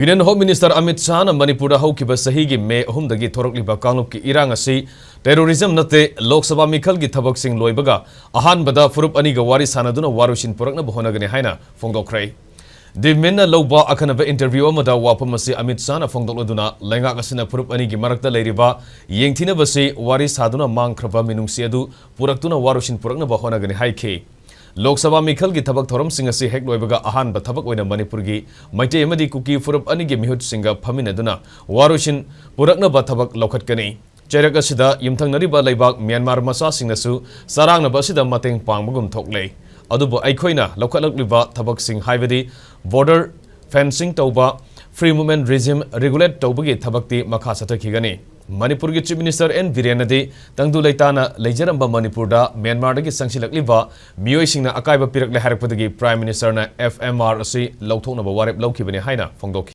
Union Home Minister Amit Shah na Manipur haukiba sahigi May 3 thorokliba kanglupki irang asi terrorism nate Lok Sabha mikhalgi thabak sing loibaga ahanbada Furup aniga wari sanaduna waroisin puraknaba honagani haina fongdokrai. The Minna Loba Akanava interview amada wapamasi Amit Shah na fongdokladuna lenga asina Furup anigi marakta leiriba yengthina basi wari saduna mangkraba minungsi adu puraktuna waroisin puraknaba honagani haike. Lok Sabha Mikhal ki thabak thoram sing asi hek loibaga ahan ba thabak oina Manipur gi maite amadi kuki Furup anigi mihut singa phaminaduna waroisin puraknaba thabak lokhatkani chairak asida yumthangnariba leibak Myanmar masa singnasu sarangna basida mateng pangbagum thoklei adubo aikhoina lokhatlakliba thabak sing haibadi border fencing tauba free movement regime regulate taubagi thabakti makha sathakigani Manipur Chief Minister N. Virenadi Tangdu Laitana Lejaramba Manipurda Myanmar dagi sangsilakliba miyoi singna akaiba pirakle harakpadagi Prime Minister na FMR asi lauthoknaba warep laukibani haina fongdoki